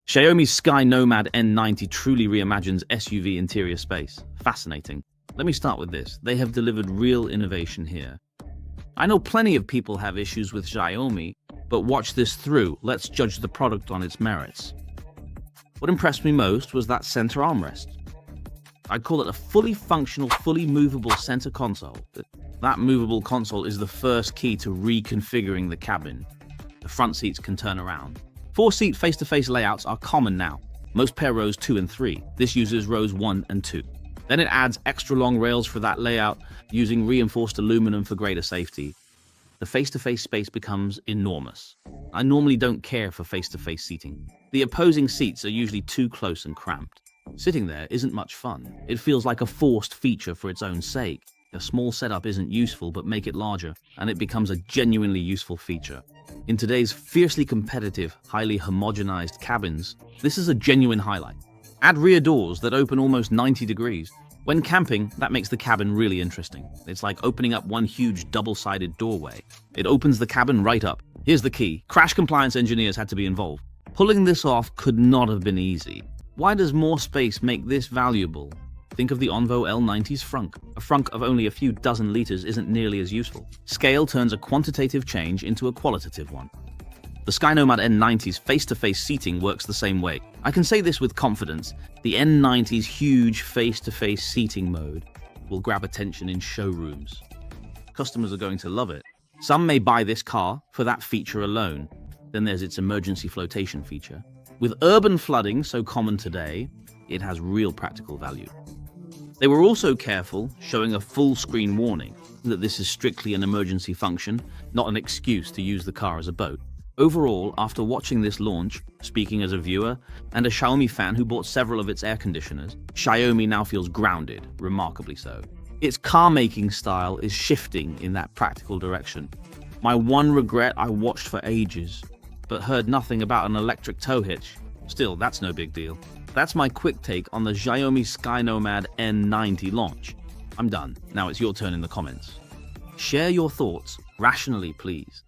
Xiaomi SkyNomad N90 truly reimagines SUV interior space. Fascinating. Let me start with this. They have delivered real innovation here. I know plenty of people have issues with Xiaomi, but watch this through. Let's judge the product on its merits. What impressed me most was that center armrest. I'd call it a fully functional, fully movable center console. That movable console is the first key to reconfiguring the cabin. The front seats can turn around. 4-seat face-to-face layouts are common now. Most pair rows 2 and 3. This uses rows 1 and 2. Then it adds extra long rails for that layout, using reinforced aluminum for greater safety. The face-to-face space becomes enormous. I normally don't care for face-to-face seating. The opposing seats are usually too close and cramped. Sitting there isn't much fun. It feels like a forced feature for its own sake. A small setup isn't useful, but make it larger, and it becomes a genuinely useful feature. In today's fiercely competitive, highly homogenized cabins, this is a genuine highlight. Add rear doors that open almost 90 degrees. When camping, that makes the cabin really interesting. It's like opening up one huge double-sided doorway. It opens the cabin right up. Here's the key. Crash compliance engineers had to be involved. Pulling this off could not have been easy. Why does more space make this valuable? Think of the Onvo L90's frunk. A frunk of only a few dozen liters isn't nearly as useful. Scale turns a quantitative change into a qualitative one. The SkyNomad N90's face-to-face seating works the same way. I can say this with confidence. The N90's huge face-to-face seating mode will grab attention in showrooms. Customers are going to love it. Some may buy this car for that feature alone. Then there's its emergency flotation feature. With urban flooding so common today, it has real practical value. They were also careful, showing a full-screen warning that this is strictly an emergency function, not an excuse to use the car as a boat. Overall, after watching this launch, speaking as a viewer, and a Xiaomi fan who bought several of its air conditioners, Xiaomi now feels grounded, remarkably so. Its car-making style is shifting in that practical direction. My one regret, I watched for ages, but heard nothing about an electric tow hitch. Still, that's no big deal. That's my quick take on the Xiaomi SkyNomad N90 launch. I'm done. Now it's your turn in the comments. Share your thoughts rationally, please.